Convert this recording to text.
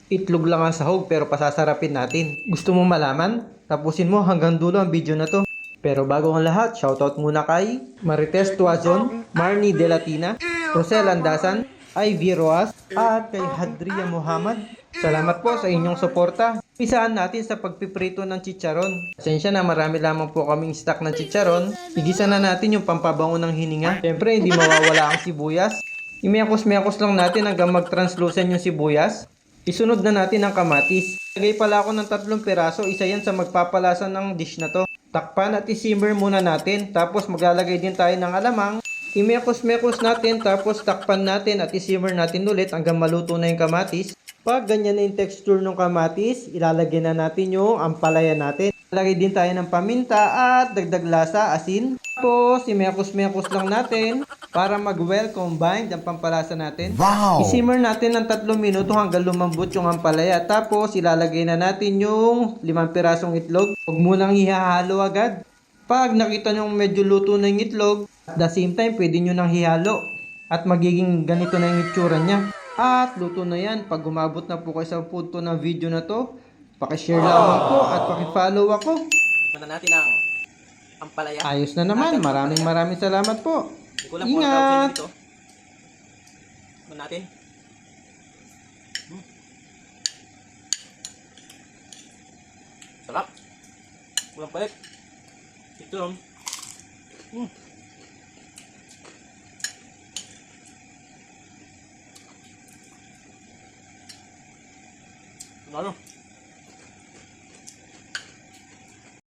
Itlog lang ang sahog pero pasasarapin natin. Gusto mo malaman? Tapusin mo hanggang dulo ang video na to. Pero bago ang lahat, shoutout muna kay Marites Tuazon, Marnie Delatina, Rosel Andasan, Ivy Roas, at kay Hadria Muhammad. Salamat po sa inyong suporta. Pisaan natin sa pagpiprito ng chicharon. Pasensya na, marami lamang po kaming stock ng chicharon. Igisa na natin yung pampabango ng hininga. Siyempre, hindi mawawala ang sibuyas. Imiyakos-miyakos lang natin hanggang mag-translucent yung sibuyas. Isunod na natin ang kamatis. Lagay pala ako ng 3 piraso, isa yan sa magpapalasa ng dish na to. Takpan at isimmer muna natin, tapos maglalagay din tayo ng alamang. Imekos-mekos natin, tapos takpan natin at isimmer natin ulit hanggang maluto na yung kamatis. Pag ganyan na yung texture ng kamatis, ilalagay na natin yung ampalaya natin. Lagay din tayo ng paminta at dagdag lasa, asin. Tapos, imekos-mekos lang natin para mag-well combined ang pampalasa natin. Wow! Isimmer natin ng 3 minuto hanggang lumambot yung ampalaya. Tapos, ilalagay na natin yung 5 pirasong itlog. Huwag munang ihahalo agad. Pag nakita nyo medyo luto na yung itlog, at the same time, pwede nyo nang hihalo. At magiging ganito na yung itsura niya. At luto na yan. Pag umabot na po kayo sa punto ng video na to, pakishare lamang po at pakifollow ako. Tikman na natin ang ampalaya. Ayos na naman. Maraming salamat po. Hindi ko lang kung ano tawag Ingat! dito. Tikman natin. Sarap. Walang palit. Ito. Ano?